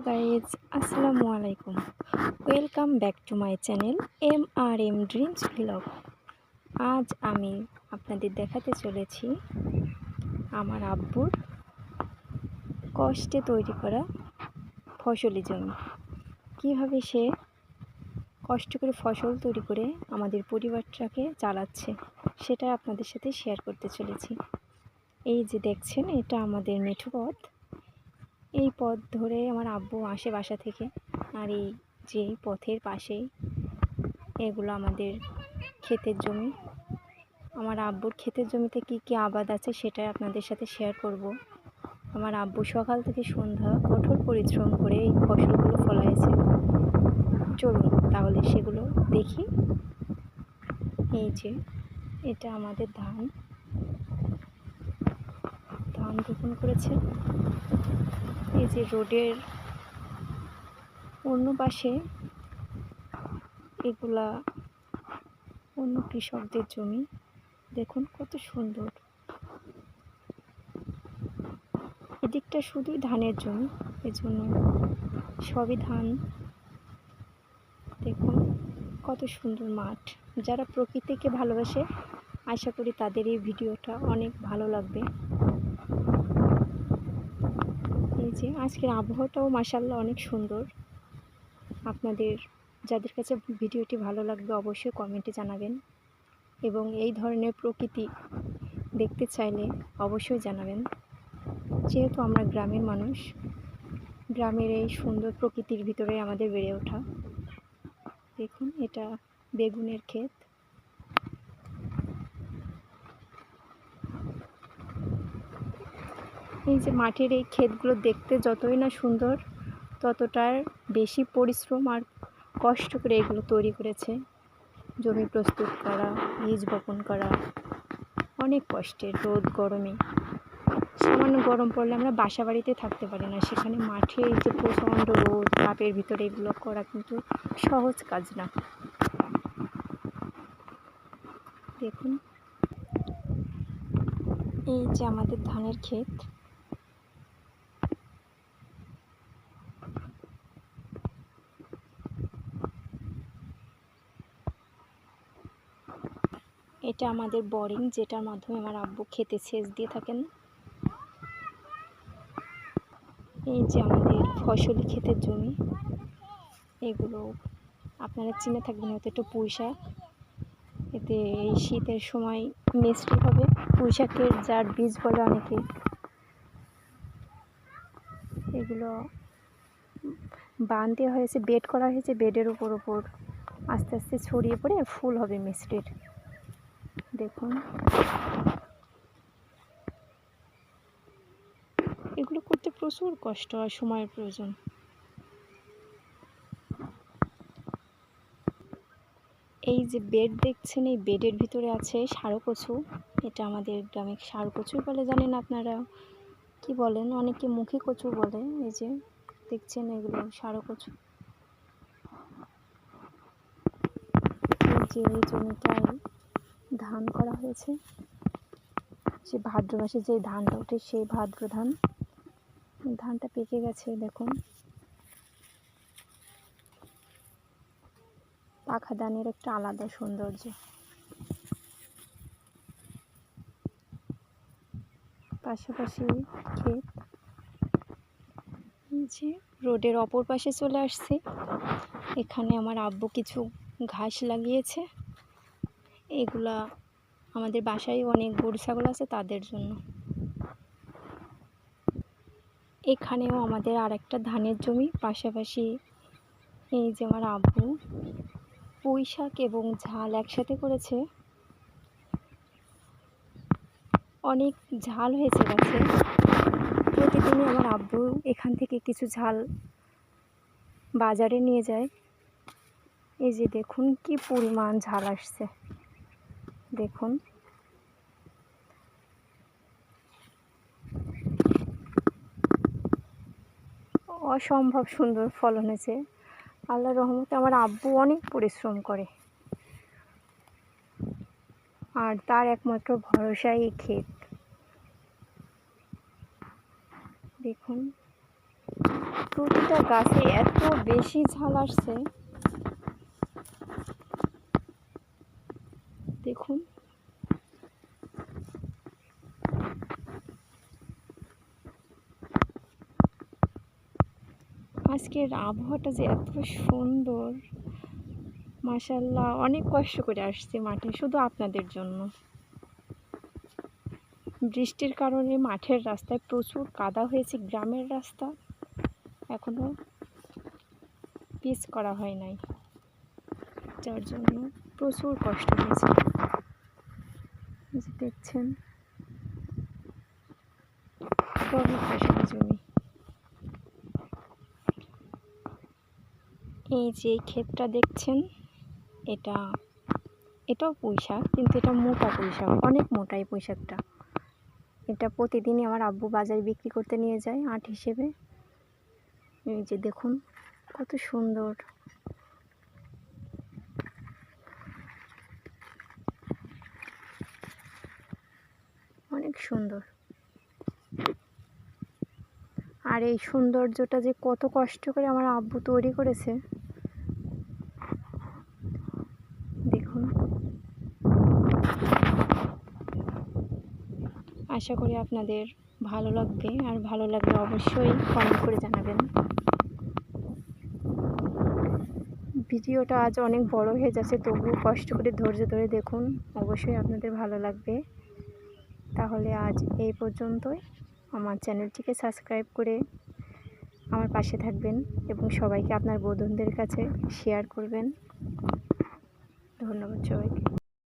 Guys, আসসালামু আলাইকুম। Welcome back to my channel MRM dreams blog. আজ আমি আপনাদের দেখাতে চলেছি আমার আব্বুর কষ্টে তৈরি করা ফসলি জমি। কীভাবে সে কষ্ট করে ফসল তৈরি করে আমাদের পরিবারটাকে চালাচ্ছে, সেটা আপনাদের সাথে শেয়ার করতে চলেছি। এই যে দেখছেন, এটা আমাদের মেঠো পথ। এই পথ ধরে আমার আব্বু আসে বাসা থেকে, আর এই যে পথের পাশেই এগুলো আমাদের ক্ষেতের জমি। আমার আব্বুর ক্ষেতের জমিতে কি কি আবাদ আছে সেটাই আপনাদের সাথে শেয়ার করব। আমার আব্বু সকাল থেকে সন্ধ্যা কঠোর পরিশ্রম করে এই ফসলগুলো ফলাইছে। চলুন তাহলে সেগুলো দেখি। এই যে এটা আমাদের ধান রোপণ করেছে। এই যে রোডের অন্য পাশে এগুলা অন্য কৃষকদের জমি। দেখুন কত সুন্দর। এদিকটা শুধুই ধানের জমি, এজন্য সবই ধান। দেখুন কত সুন্দর মাঠ। যারা প্রকৃতিকে ভালোবাসে, আশা করি তাদের এই ভিডিওটা অনেক ভালো লাগবে। এই যে আজকের আবহাওয়াটাও মাশাআল্লাহ অনেক সুন্দর। আপনাদের যাদের কাছে ভিডিওটি ভালো লাগবে অবশ্যই কমেন্টে জানাবেন, এবং এই ধরনের প্রকৃতি দেখতে চাইলে অবশ্যই জানাবেন। যেহেতু আমরা গ্রামের মানুষ, গ্রামের এই সুন্দর প্রকৃতির ভিতরে আমাদের বেড়ে ওঠা। দেখুন এটা বেগুনের ক্ষেত। এই যে মাঠের এই ক্ষেতগুলো দেখতে যতই না সুন্দর, ততটার বেশি পরিশ্রম আর কষ্ট করে এগুলো তৈরি করেছে। জমি প্রস্তুত করা, বীজ বপন করা অনেক কষ্টের। রোদ গরমে, সামান্য গরম পড়লে আমরা বাসা বাড়িতে থাকতে পারি না, সেখানে মাঠে এই যে প্রচণ্ড রোদ তাপের ভিতরে এগুলো করা কিন্তু সহজ কাজ না। দেখুন এই যে আমাদের ধানের ক্ষেত। এটা আমাদের বোরিং, যেটার মাধ্যমে আমার আব্বু খেতে সেচ দিয়ে থাকেন। এই যে আমাদের ফসলি ক্ষেতের জমি, এগুলো আপনারা চিনে থাকবেন হয়তো, একটু পুঁই শাক। এতে এই শীতের সময় মিষ্টি হবে। পুঁই শাকের যার বীজ বলে অনেকে, এগুলো বান দেওয়া হয়েছে, বেড করা হয়েছে। বেডের উপর আস্তে আস্তে ছড়িয়ে পড়ে ফুল হবে মিষ্টির। দেখুন এগুলো করতে প্রচুর কষ্ট আর সময়ের প্রয়োজন। এই যে বেড দেখছেন, এই বেডের ভিতরে আছে ষাঁড় কচু। এটা আমাদের গ্রামে ষাঁড় কচু বলে, জানেন আপনারা কি বলেন, অনেকে মুখী কচু বলে। এই যে দেখছেন এগুলো ষাঁড় কচু। এই যে এই জমিটায় ধান করা হয়েছে, সে ভাদ্র মাসে যে ধানটা ওঠে সেই ভাদ্র ধান। ধানটা পেকে গেছে। দেখুন পাখা ধানের একটা আলাদা সৌন্দর্য। পাশাপাশি ক্ষেত। যে রোডের অপর পাশে চলে আসছে, এখানে আমার আব্বু কিছু ঘাস লাগিয়েছে। এগুলা আমাদের বাসায় অনেক গরু ছাগল আছে, তাদের জন্য। এখানেও আমাদের আর একটা ধানের জমি পাশাপাশি। এই যে আমার আব্বু পুঁই শাক এবং ঝাল একসাথে করেছে। অনেক ঝাল হয়েছে গাছে। প্রতিদিনই আমার আব্বু এখান থেকে কিছু ঝাল বাজারে নিয়ে যায়। এই যে দেখুন কি পরিমাণ ঝাল আসছে। দেখুন অসম্ভব সুন্দর ফলন হয়েছে। আল্লাহর রহমতে আমার আব্বু অনেক পরিশ্রম করে, আর তার একমাত্র ভরসাই এই ক্ষেত। দেখুন প্রতিটা গাছে এত বেশি ঝাল আসছে, দেখুন। আজকের আবহাওয়াটা যে এত সুন্দর, মাশাআল্লাহ। অনেক কষ্ট করে আসছি মাঠে শুধু আপনাদের জন্য। বৃষ্টির কারণে মাঠের রাস্তায় প্রচুর কাদা হয়েছে, গ্রামের রাস্তা এখনো পিচ করা হয় নাই, যার জন্য প্রচুর কষ্ট হয়েছে। দেখছেন সবই ফসলি জমি। এই যে ক্ষেতটা দেখছেন, এটাও পুঁই শাক, কিন্তু এটা মোটা পুঁই শাক, অনেক মোটা এই পুঁই শাকটা। এটা প্রতিদিনই আমার আব্বু বাজারে বিক্রি করতে নিয়ে যায় আঁট হিসেবে। এই যে দেখুন কত সুন্দর। অনেক সুন্দর। আর এই সৌন্দর্যটা যে কত কষ্ট করে আমার আব্বু তৈরি করেছে, দেখুন। আশা করি আপনাদের ভালো লাগবে, আর ভালো লাগলে অবশ্যই কমেন্ট করে জানাবেন। ভিডিওটা আজ অনেক বড় হয়ে যাচ্ছে, তবুও কষ্ট করে ধৈর্য ধরে দেখুন, অবশ্যই আপনাদের ভালো লাগবে। তাহলে আজ এই পর্যন্তই। আমার চ্যানেলটিকে সাবস্ক্রাইব করে আমার পাশে থাকবেন এবং সবাইকে আপনার বন্ধুদের কাছে শেয়ার করবেন। ধন্যবাদ সবাইকে।